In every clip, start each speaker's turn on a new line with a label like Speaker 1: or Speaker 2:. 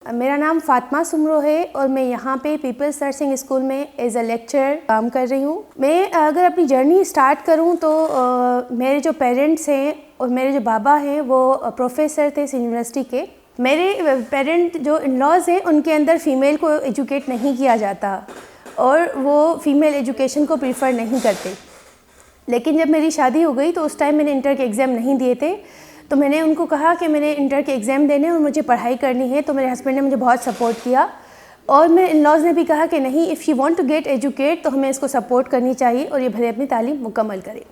Speaker 1: मेरा नाम फातिमा सुमरो है और मैं यहाँ पे पीपल्स नर्सिंग स्कूल में एज अ लेक्चरर काम कर रही हूँ। मैं अगर अपनी जर्नी स्टार्ट करूँ तो मेरे जो पेरेंट्स हैं और मेरे जो बाबा हैं वो प्रोफेसर थे यूनिवर्सिटी के। मेरे पेरेंट जो इन-लॉज़ हैं उनके अंदर फ़ीमेल को एजुकेट नहीं किया जाता और वो फ़ीमेल एजुकेशन को प्रीफर नहीं करते। लेकिन जब मेरी शादी हो गई तो उस टाइम मैंने इंटर के एग्ज़ाम नहीं दिए थे, तो मैंने उनको कहा कि मैंने इंटर के एग्ज़ाम देने और मुझे पढ़ाई करनी है। तो मेरे हस्बैंड ने मुझे बहुत सपोर्ट किया और मेरे इन-लॉज़ ने भी कहा कि नहीं, if she want to get educate तो हमें इसको सपोर्ट करनी चाहिए और ये भले अपनी तालीम मुकम्मल करे।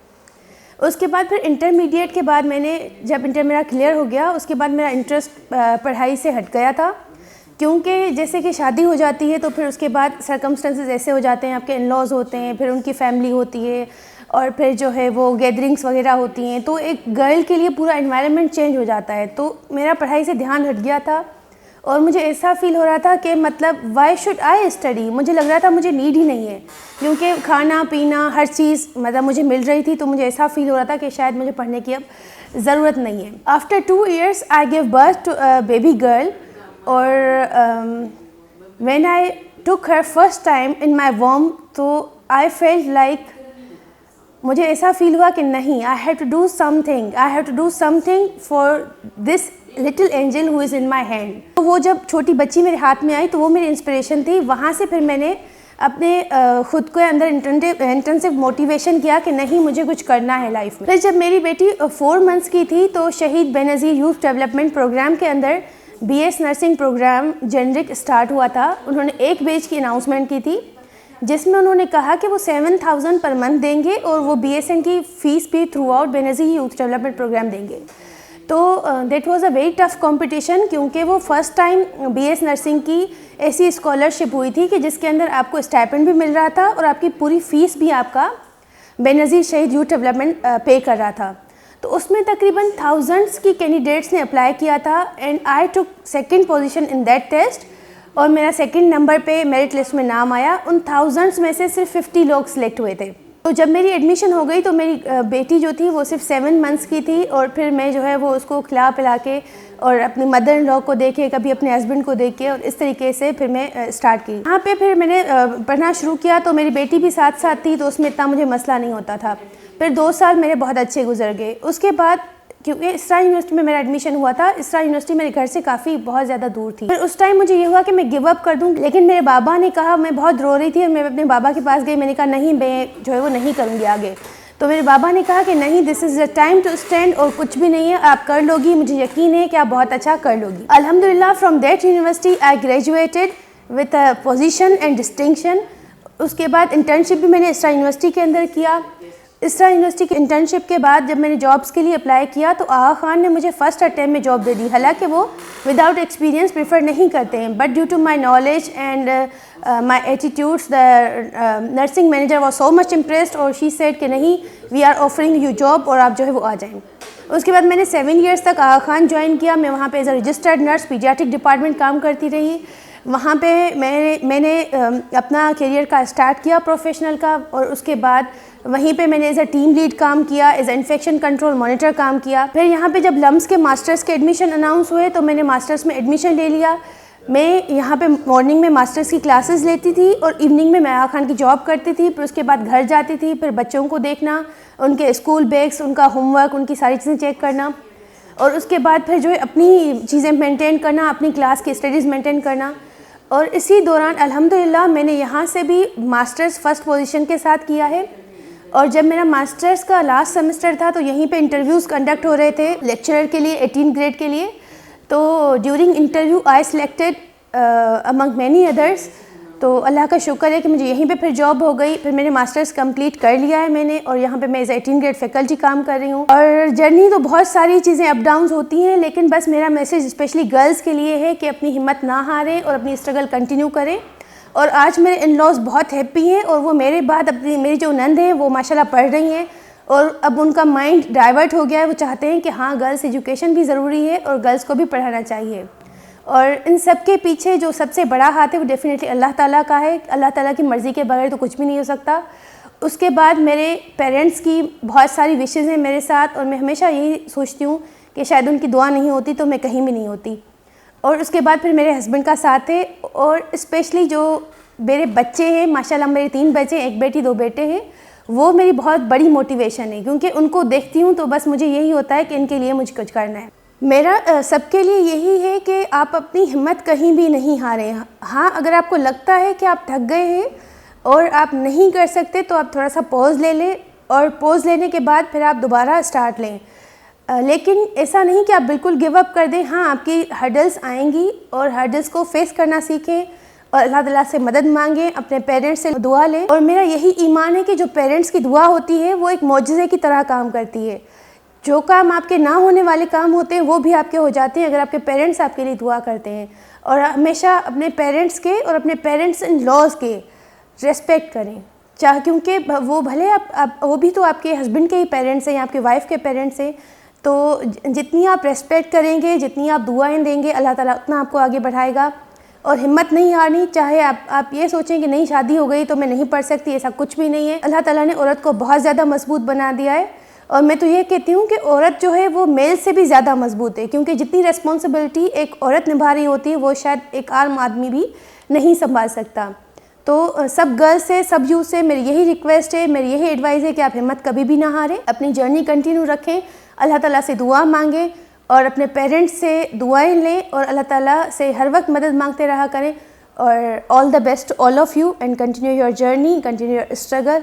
Speaker 1: उसके बाद फिर इंटरमीडिएट के बाद मैंने जब इंटर मेरा क्लियर हो गया, उसके बाद मेरा इंटरेस्ट पढ़ाई से हट गया था, क्योंकि जैसे कि शादी हो जाती है तो फिर उसके बाद सर्कमस्टेंसेस ऐसे हो जाते हैं, आपके इन-लॉज़ होते हैं, फिर उनकी फैमिली होती है और फिर जो है वो गैदरिंग्स वगैरह होती हैं, तो एक गर्ल के लिए पूरा एनवायरनमेंट चेंज हो जाता है। तो मेरा पढ़ाई से ध्यान हट गया था और मुझे ऐसा फील हो रहा था कि मतलब वाई शुड आई स्टडी। मुझे लग रहा था मुझे नीड ही नहीं है, क्योंकि खाना पीना हर चीज़ मतलब मुझे मिल रही थी। तो मुझे ऐसा फील हो रहा था कि शायद मुझे पढ़ने की अब ज़रूरत नहीं है। After 2 years I give birth to a baby girl और when I took her first time in my womb, तो आई फेल्ट लाइक, मुझे ऐसा फील हुआ कि नहीं, I have to do something for this little angel who is in my hand. तो वो जब छोटी बच्ची मेरे हाथ में आई तो वो मेरी इंस्पिरेशन थी। वहाँ से फिर मैंने अपने ख़ुद को अंदर इंटेंसिव मोटिवेशन किया कि नहीं, मुझे कुछ करना है लाइफ में। फिर जब मेरी बेटी 4 months की थी तो शहीद बेनज़ीर यूथ डेवलपमेंट प्रोग्राम के अंदर BS nursing program generic start हुआ था। उन्होंने एक बैच की अनाउंसमेंट की थी जिसमें उन्होंने कहा कि वो 7,000 पर मंथ देंगे और वो BSN की फ़ीस भी throughout Benazir youth development program देंगे। तो that was a very tough competition, क्योंकि वो फर्स्ट टाइम BS नर्सिंग की ऐसी स्कॉलरशिप हुई थी कि जिसके अंदर आपको स्टाइपेंड भी मिल रहा था और आपकी पूरी फ़ीस भी आपका बेनज़ीर शहीद यूथ डेवलपमेंट पे कर रहा था। तो उसमें तकरीबन थाउजेंड्स की कैंडिडेट्स ने अप्लाई किया था and I took 2nd position in that test और मेरा 2nd नंबर पे मेरिट लिस्ट में नाम आया। उन थाउजेंड्स में से सिर्फ 50 लोग सिलेक्ट हुए थे। तो जब मेरी एडमिशन हो गई तो मेरी बेटी जो थी वो सिर्फ 7 months की थी और फिर मैं जो है वो उसको खिला पिला के और अपनी मदर इन लॉ को देखे, कभी अपने हस्बैंड को देख के, और इस तरीके से फिर मैं स्टार्ट की। यहाँ पे फिर मैंने पढ़ना शुरू किया तो मेरी बेटी भी साथ साथ थी, तो उसमें इतना मुझे मसला नहीं होता था। फिर 2 साल मेरे बहुत अच्छे गुजर गए। उसके बाद क्योंकि इसरा यूनिवर्सिटी में मेरा एडमिशन हुआ था, इसरा यूनिवर्सिटी मेरे घर से काफ़ी बहुत ज़्यादा दूर थी। फिर उस टाइम मुझे ये हुआ कि मैं गिव अप कर दूं, लेकिन मेरे बाबा ने कहा, मैं बहुत रो रही थी और मैं अपने बाबा के पास गई। मैंने कहा नहीं, मैं जो है वो नहीं करूँगी आगे। तो मेरे बाबा ने कहा कि नहीं, this is the time to stand, और कुछ भी नहीं है, आप कर लोगी, मुझे यकीन है कि आप बहुत अच्छा कर लोगी। अल्हम्दुलिल्लाह from that university I graduated with a position and distinction. उसके बाद इंटर्नशिप भी मैंने इसरा यूनिवर्सिटी के अंदर किया। इसरा यूनिवर्सिटी की इंटर्नशिप के बाद जब मैंने जॉब्स के लिए अप्लाई किया तो आगा खान ने मुझे फर्स्ट अटैम्प्ट में जॉब दे दी। हालांकि वो विदाउट एक्सपीरियंस प्रेफर नहीं करते हैं, but due to my knowledge and my attitudes the nursing manager was so much impressed और शी सेड कि नहीं, we are offering you job और आप जो है वो आ जाएँ। उसके बाद मैंने 7 years तक आगा खान ज्वाइन किया। मैं वहाँ पे as a registered nurse paediatric department काम करती रही। वहाँ पे मैंने अपना करियर का स्टार्ट किया प्रोफेशनल का, और उसके बाद वहीं पे मैंने एज अ टीम लीड काम किया, as a infection control monitor काम किया। फिर यहाँ पे जब लम्स के मास्टर्स के एडमिशन अनाउंस हुए तो मैंने मास्टर्स में एडमिशन ले लिया। मैं यहाँ पे मॉर्निंग में मास्टर्स की क्लासेस लेती थी और इवनिंग में मैं आगा खान की जॉब करती थी। फिर उसके बाद घर जाती थी, फिर बच्चों को देखना, उनके स्कूल बैग्स, उनका होमवर्क, उनकी सारी चीज़ें चेक करना, और उसके बाद फिर जो है अपनी चीज़ें मेंटेन करना, अपनी क्लास की स्टडीज़ मेंटेन करना। और इसी दौरान अल्हम्दुलिल्लाह मैंने यहाँ से भी मास्टर्स फर्स्ट पोजीशन के साथ किया है। और जब मेरा मास्टर्स का लास्ट सेमेस्टर था तो यहीं पे इंटरव्यूज़ कंडक्ट हो रहे थे लेक्चरर के लिए 18 ग्रेड के लिए। तो during interview I selected among many others. तो अल्लाह का शुक्र है कि मुझे यहीं पे फिर जॉब हो गई। फिर मैंने मास्टर्स कंप्लीट कर लिया है मैंने, और यहाँ पे मैं एज 18 ग्रेड फैकल्टी काम कर रही हूँ। और जर्नी तो बहुत सारी चीज़ें अप डाउन्स होती हैं, लेकिन बस मेरा मैसेज स्पेशली गर्ल्स के लिए है कि अपनी हिम्मत ना हारें और अपनी स्ट्रगल कंटिन्यू करें। और आज मेरे इन-लॉज़ बहुत हैप्पी हैं और वो मेरे बाद मेरी जो नंद है वो माशाल्लाह पढ़ रही हैं और अब उनका माइंड डाइवर्ट हो गया है। वो चाहते हैं कि हाँ, गर्ल्स एजुकेशन भी ज़रूरी है और गर्ल्स को भी पढ़ाना चाहिए। और इन सब के पीछे जो सबसे बड़ा हाथ है वो डेफिनेटली अल्लाह ताला का है। अल्लाह ताला की मर्ज़ी के बगैर तो कुछ भी नहीं हो सकता। उसके बाद मेरे पेरेंट्स की बहुत सारी विशेज़ हैं मेरे साथ, और मैं हमेशा यही सोचती हूँ कि शायद उनकी दुआ नहीं होती तो मैं कहीं भी नहीं होती। और उसके बाद फिर मेरे हस्बैंड का साथ है, और स्पेशली जो मेरे बच्चे हैं, माशाल्लाह मेरे 3 बच्चे, 1 बेटी 2 बेटे हैं, वो मेरी बहुत बड़ी मोटिवेशन है, क्योंकि उनको देखती हूँ तो बस मुझे यही होता है कि इनके लिए मुझे कुछ करना है। मेरा सबके लिए यही है कि आप अपनी हिम्मत कहीं भी नहीं हारें। हाँ, अगर आपको लगता है कि आप थक गए हैं और आप नहीं कर सकते तो आप थोड़ा सा पॉज ले लें, और पॉज लेने के बाद फिर आप दोबारा स्टार्ट लें। लेकिन ऐसा नहीं कि आप बिल्कुल गिव अप कर दें। हाँ, आपकी हर्डल्स आएंगी और हर्डल्स को फेस करना सीखें और अल्लाह ताला से मदद मांगें, अपने पेरेंट्स से दुआ लें। और मेरा यही ईमान है कि जो पेरेंट्स की दुआ होती है वो एक मौजज़े की तरह काम करती है। जो काम आपके ना होने वाले काम होते हैं वो भी आपके हो जाते हैं अगर आपके पेरेंट्स आपके लिए दुआ करते हैं। और हमेशा अपने पेरेंट्स के और अपने पेरेंट्स इन लॉज के रेस्पेक्ट करें, चाहे क्योंकि वो भले आप वो भी तो आपके हस्बैंड के ही पेरेंट्स हैं या आपके वाइफ के पेरेंट्स हैं। तो जितनी आप रेस्पेक्ट करेंगे, जितनी आप दुआएं देंगे, अल्लाह ताला उतना आपको आगे बढ़ाएगा। और हिम्मत नहीं हारनी, चाहे आप ये सोचें कि नहीं शादी हो गई तो मैं नहीं पढ़ सकती, ऐसा कुछ भी नहीं है। अल्लाह ताला ने औरत को बहुत ज़्यादा मजबूत बना दिया है, और मैं तो ये कहती हूँ कि औरत जो है वो मेल से भी ज़्यादा मजबूत है, क्योंकि जितनी रिस्पॉन्सिबिलिटी एक औरत निभा रही होती है वो शायद एक आम आदमी भी नहीं संभाल सकता। तो सब गर्ल्स से, सब यूथ से मेरी यही रिक्वेस्ट है, मेरी यही एडवाइस है कि आप हिम्मत कभी भी ना हारें, अपनी जर्नी कंटिन्यू रखें, अल्लाह ताला से दुआ मांगें और अपने पेरेंट्स से दुआएं लें और अल्लाह ताला से हर वक्त मदद मांगते रहा करें। और all the best all of you, and continue your journey, continue your struggle.